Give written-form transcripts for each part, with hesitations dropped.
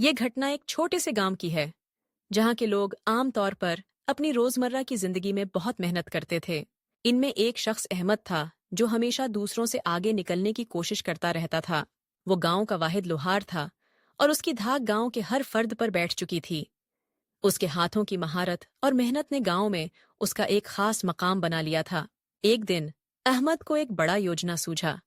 ये घटना एक छोटे से गांव की है, जहां के लोग आम तौर पर अपनी रोजमर्रा की जिंदगी में बहुत मेहनत करते थे। इनमें एक शख्स अहमद था, जो हमेशा दूसरों से आगे निकलने की कोशिश करता रहता था। वो गांव का वाहिद लोहार था और उसकी धाक गांव के हर फर्द पर बैठ चुकी थी। उसके हाथों की महारत और मेहनत ने गांव में उसका एक खास मकाम बना लिया था। एक दिन अहमद को एक बड़ा योजना सूझा।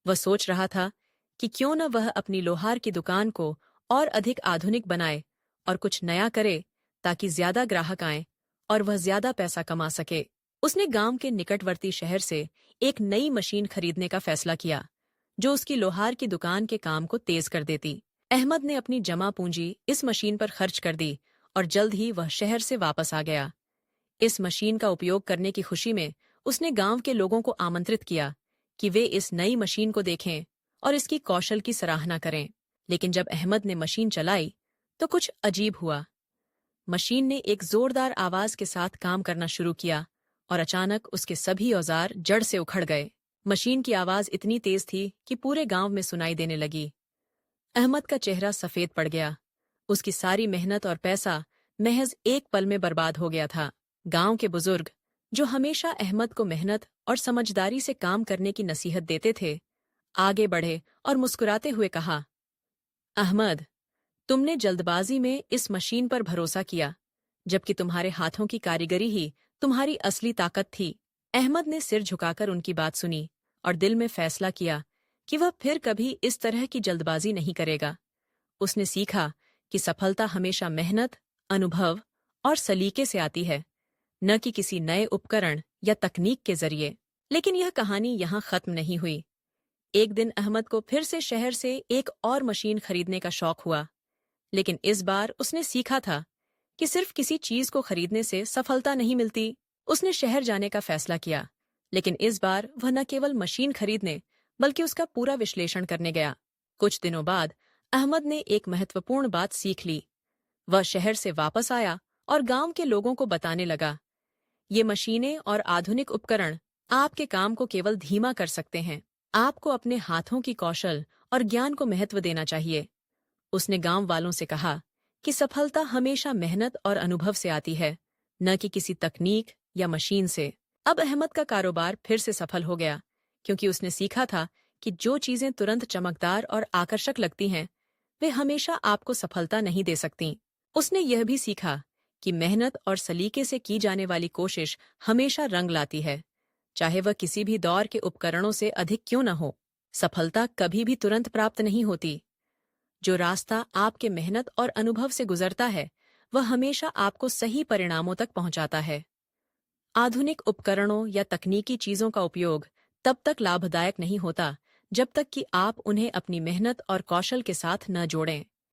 वह सोच रहा था कि क्यों न वह अपनी लोहार की दुकान को और अधिक आधुनिक बनाए और कुछ नया करे, ताकि ज्यादा ग्राहक आएं और वह ज्यादा पैसा कमा सके। उसने गांव के निकटवर्ती शहर से एक नई मशीन खरीदने का फैसला किया, जो उसकी लोहार की दुकान के काम को तेज कर देती। अहमद ने अपनी जमा पूंजी इस मशीन पर खर्च कर दी और जल्द ही वह शहर से वापस आ गया। इस मशीन का उपयोग करने की खुशी में उसने गांव के लोगों को आमंत्रित किया कि वे इस नई मशीन को देखें और इसकी कौशल की सराहना करें। लेकिन जब अहमद ने मशीन चलाई तो कुछ अजीब हुआ। मशीन ने एक जोरदार आवाज के साथ काम करना शुरू किया और अचानक उसके सभी औजार जड़ से उखड़ गए। मशीन की आवाज इतनी तेज थी कि पूरे गांव में सुनाई देने लगी। अहमद का चेहरा सफेद पड़ गया। उसकी सारी मेहनत और पैसा महज एक पल में बर्बाद हो गया था। गांव के बुजुर्ग, जो हमेशा अहमद को मेहनत और समझदारी से काम करने की नसीहत देते थे, आगे बढ़े और मुस्कुराते हुए कहा, अहमद, तुमने जल्दबाजी में इस मशीन पर भरोसा किया, जबकि तुम्हारे हाथों की कारीगरी ही तुम्हारी असली ताकत थी। अहमद ने सिर झुकाकर उनकी बात सुनी और दिल में फैसला किया कि वह फिर कभी इस तरह की जल्दबाजी नहीं करेगा। उसने सीखा कि सफलता हमेशा मेहनत, अनुभव और सलीके से आती है, न कि किसी नए उपकरण या तकनीक के जरिए। लेकिन यह कहानी यहाँ खत्म नहीं हुई। एक दिन अहमद को फिर से शहर से एक और मशीन खरीदने का शौक हुआ, लेकिन इस बार उसने सीखा था कि सिर्फ किसी चीज को खरीदने से सफलता नहीं मिलती। उसने शहर जाने का फैसला किया, लेकिन इस बार वह न केवल मशीन खरीदने बल्कि उसका पूरा विश्लेषण करने गया। कुछ दिनों बाद अहमद ने एक महत्वपूर्ण बात सीख ली। वह शहर से वापस आया और गांव के लोगों को बताने लगा, ये मशीनें और आधुनिक उपकरण आपके काम को केवल धीमा कर सकते हैं। आपको अपने हाथों की कौशल और ज्ञान को महत्व देना चाहिए। उसने गांव वालों से कहा कि सफलता हमेशा मेहनत और अनुभव से आती है, न कि किसी तकनीक या मशीन से। अब अहमद का कारोबार फिर से सफल हो गया, क्योंकि उसने सीखा था कि जो चीजें तुरंत चमकदार और आकर्षक लगती हैं, वे हमेशा आपको सफलता नहीं दे सकतीं। उसने यह भी सीखा कि मेहनत और सलीके से की जाने वाली कोशिश हमेशा रंग लाती है, चाहे वह किसी भी दौर के उपकरणों से अधिक क्यों न हो। सफलता कभी भी तुरंत प्राप्त नहीं होती। जो रास्ता आपके मेहनत और अनुभव से गुजरता है, वह हमेशा आपको सही परिणामों तक पहुंचाता है। आधुनिक उपकरणों या तकनीकी चीजों का उपयोग तब तक लाभदायक नहीं होता जब तक कि आप उन्हें अपनी मेहनत और कौशल के साथ न जोड़ें।